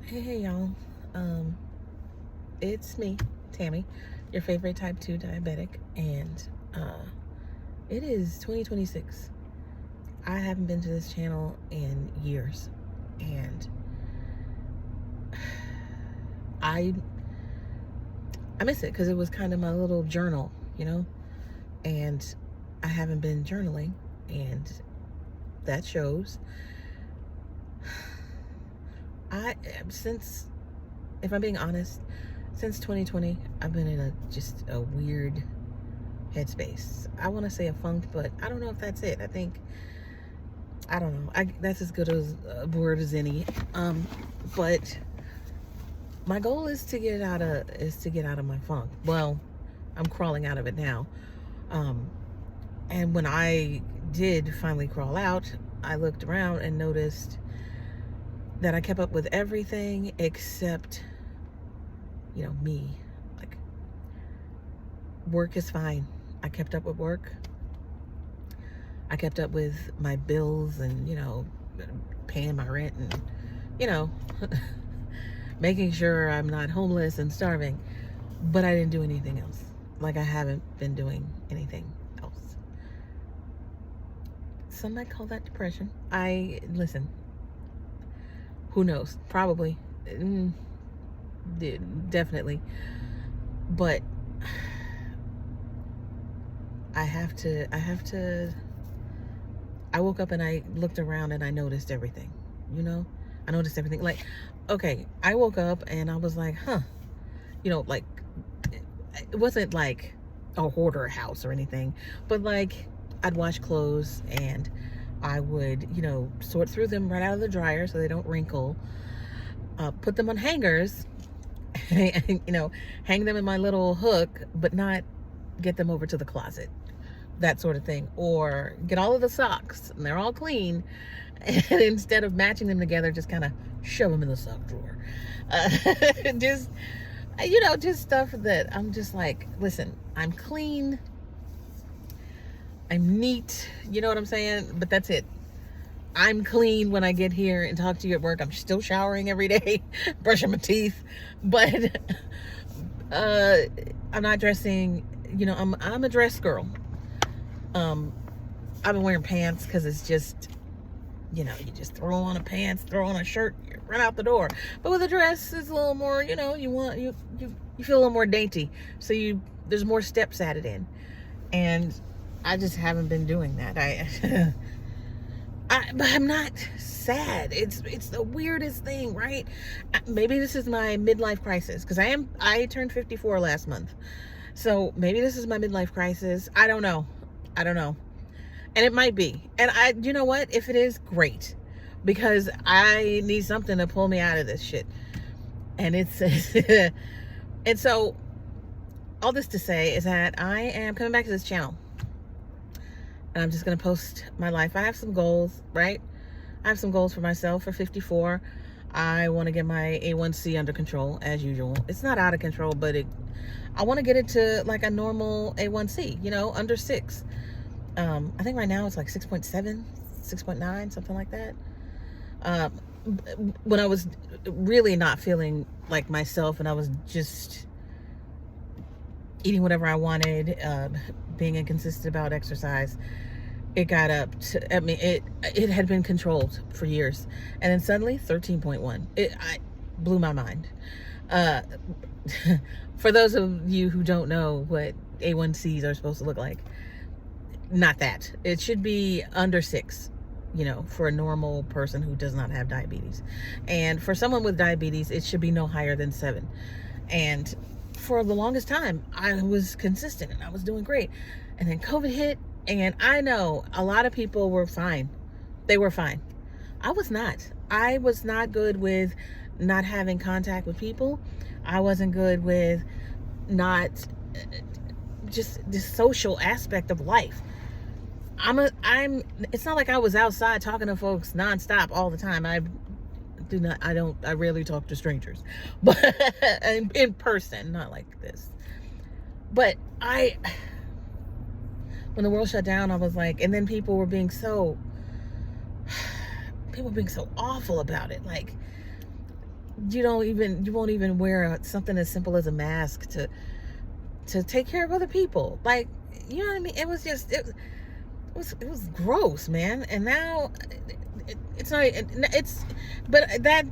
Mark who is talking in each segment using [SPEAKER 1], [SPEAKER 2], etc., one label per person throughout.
[SPEAKER 1] Hey y'all. Um, it's me, Tammy, your favorite type 2 diabetic, and it is 2026. I haven't been to this channel in years, and I I miss it because it was kind of my little journal, you know, and I haven't been journaling, and that shows. Since, if I'm being honest, since 2020, I've been in just a weird headspace. I want to say a funk, but I don't know if that's it. I don't know. That's as good as a word as any. But my goal is to get out of my funk. Well, I'm crawling out of it now. Um, and when I did finally crawl out, I looked around and noticed that I kept up with everything except, me. Like, work is fine. I kept up with work. I kept up with my bills and, paying my rent and, you know, making sure I'm not homeless and starving. But I didn't do anything else. Like, I haven't been doing anything else. Some might call that depression. Listen, who knows? Probably. Definitely. But I woke up and I looked around and I noticed everything, I noticed everything. Like, okay, I woke up and I was like, like, it wasn't like a hoarder house or anything, but like, I'd wash clothes and I would, sort through them right out of the dryer so they don't wrinkle, put them on hangers, and, hang them in my little hook, but not get them over to the closet, that sort of thing. Or get all of the socks and they're all clean, and instead of matching them together, just kind of shove them in the sock drawer. Just, just stuff that I'm just like, listen, I'm clean, I'm neat, you know what I'm saying? But that's it. I'm clean when I get here and talk to you at work. I'm still showering every day, brushing my teeth, but I'm not dressing, I'm a dress girl. I've been wearing pants because it's just, you just throw on a pants, throw on a shirt, you run out the door. But with a dress, it's a little more, you feel a little more dainty. So there's more steps added in. And I just haven't been doing that. But I'm not sad. It's the weirdest thing, right? Maybe this is my midlife crisis, because I turned 54 last month. So maybe this is my midlife crisis. I don't know. And it might be. And you know what? If it is, great. Because I need something to pull me out of this shit. And and so all this to say is that I am coming back to this channel. And I'm just going to post my life. I have some goals, right? I have some goals for myself for 54. I want to get my A1C under control, as usual. It's not out of control, but I want to get it to like a normal A1C, under 6. I think right now it's like 6.7, 6.9, something like that. When I was really not feeling like myself and I was just eating whatever I wanted, being inconsistent about exercise, it got up to, it had been controlled for years. And then suddenly 13.1. I blew my mind. For those of you who don't know what A1Cs are supposed to look like, not that. It should be under 6, for a normal person who does not have diabetes. And for someone with diabetes, it should be no higher than 7. And for the longest time, I was consistent and I was doing great. And then COVID hit, and I know a lot of people were fine. They were fine. I was not. I was not good with not having contact with people. I wasn't good with not just the social aspect of life. It's not like I was outside talking to folks nonstop all the time. I rarely talk to strangers, but in person, not like this. But when the world shut down, I was like, and then people were being so awful about it. Like, you won't even wear something as simple as a mask to take care of other people. Like, you know what I mean? It was just, it was gross, man. And now it's not, but that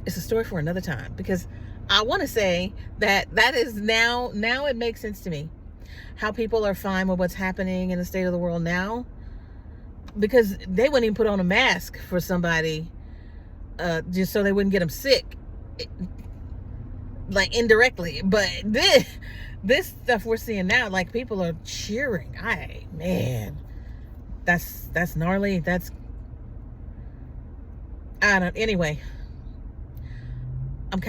[SPEAKER 1] is a story for another time, because I want to say that is now it makes sense to me how people are fine with what's happening in the state of the world now, because they wouldn't even put on a mask for somebody just so they wouldn't get them sick, like indirectly. But this stuff we're seeing now, like, people are cheering. Man, that's gnarly. Anyway, I'm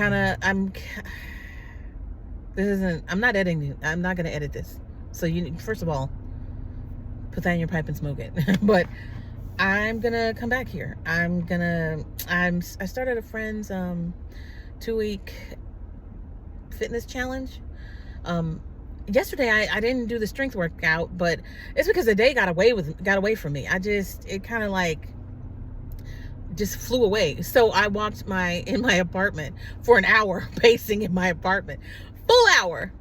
[SPEAKER 1] not editing. I'm not going to edit this. So first of all, put that in your pipe and smoke it. But I'm going to come back here. I started a friend's 2-week fitness challenge. Yesterday I didn't do the strength workout, but it's because the day got away from me. It kind of like just flew away. So I walked in my apartment for an hour, pacing in my apartment, full hour.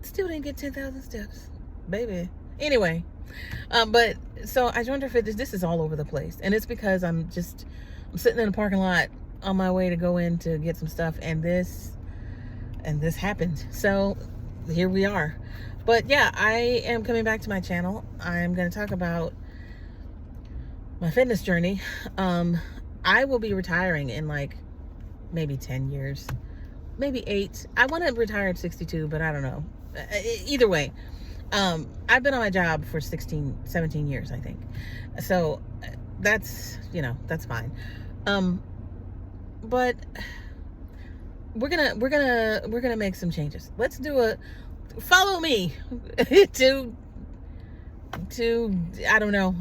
[SPEAKER 1] Still didn't get 10,000 steps, baby. Anyway, but so I joined her fitness. This is all over the place, and it's because I'm sitting in the parking lot on my way to go in to get some stuff, and this happened. So here we are. But yeah, I am coming back to my channel. I'm going to talk about my fitness journey. I will be retiring in like maybe 10 years, maybe 8. I want to retire at 62, but I don't know. Either way, I've been on my job for 17 years, I think. So that's fine. But we're gonna make some changes. Let's follow me to I don't know,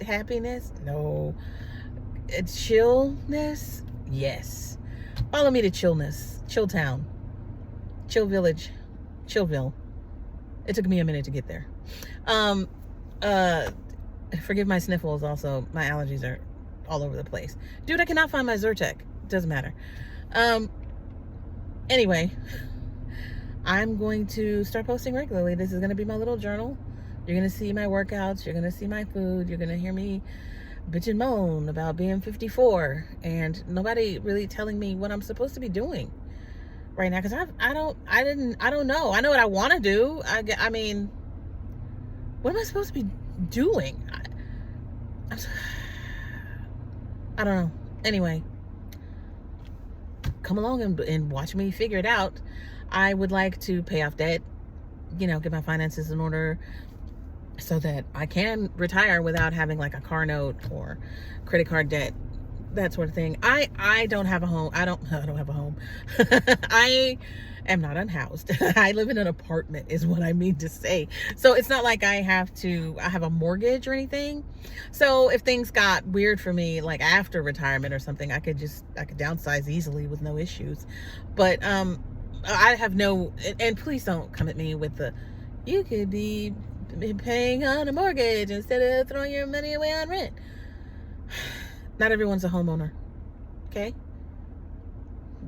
[SPEAKER 1] happiness? No. Chillness? Yes. Follow me to chillness. Chill Town. Chill Village. Chillville. It took me a minute to get there. Forgive my sniffles also. My allergies are all over the place. Dude, I cannot find my Zyrtec. Doesn't matter. Anyway, I'm going to start posting regularly. This is going to be my little journal. You're going to see my workouts. You're going to see my food. You're going to hear me bitch and moan about being 54 and nobody really telling me what I'm supposed to be doing right now, because I don't know. I know what I want to do. I mean, what am I supposed to be doing? I don't know. Anyway, come along and watch me figure it out. I would like to pay off debt, get my finances in order so that I can retire without having like a car note or credit card debt, that sort of thing. I don't have a home. I don't have a home. I am not unhoused. I live in an apartment is what I mean to say. So it's not like I have a mortgage or anything. So if things got weird for me, like after retirement or something, I could downsize easily with no issues. But I have no, and please don't come at me with you could be paying on a mortgage instead of throwing your money away on rent. Not everyone's a homeowner. Okay?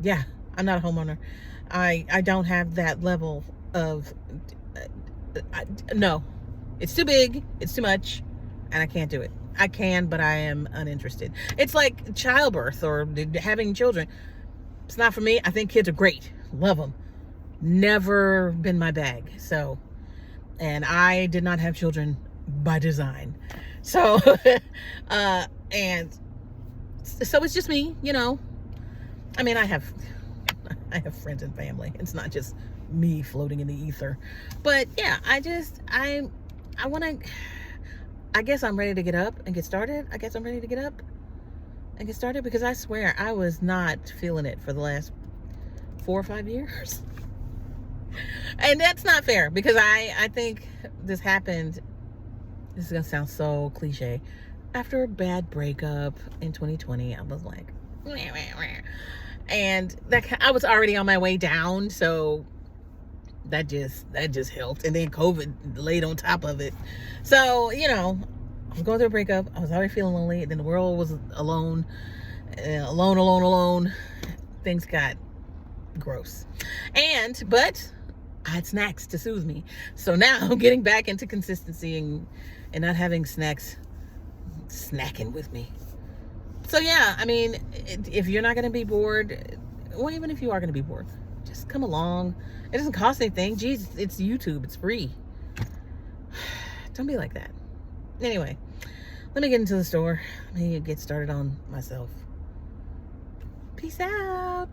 [SPEAKER 1] Yeah, I'm not a homeowner. I don't have that level of no. It's too big, it's too much, and I can't do it. I can, but I am uninterested. It's like childbirth or having children. It's not for me. I think kids are great. Love them. Never been my bag. So, and I did not have children by design. So, and so it's just me, I mean, I have friends and family. It's not just me floating in the ether. But yeah, I want to, I guess I'm ready to get up and get started. I guess I'm ready to get up and get started, because I swear I was not feeling it for the last 4 or 5 years. And that's not fair, because I think this happened, this is going to sound so cliche, after a bad breakup in 2020. I was like, and I was already on my way down, so that just helped. And then COVID laid on top of it. So, I was going through a breakup. I was already feeling lonely. And then the world was alone. Alone. Things got gross. But I had snacks to soothe me. So now I'm getting back into consistency and not having snacks snacking with me. So yeah, I mean, if you're not going to be bored, well, even if you are going to be bored, just come along. It doesn't cost anything. Jeez, it's YouTube. It's free. Don't be like that. Anyway, let me get into the store. Let me get started on myself. Peace out.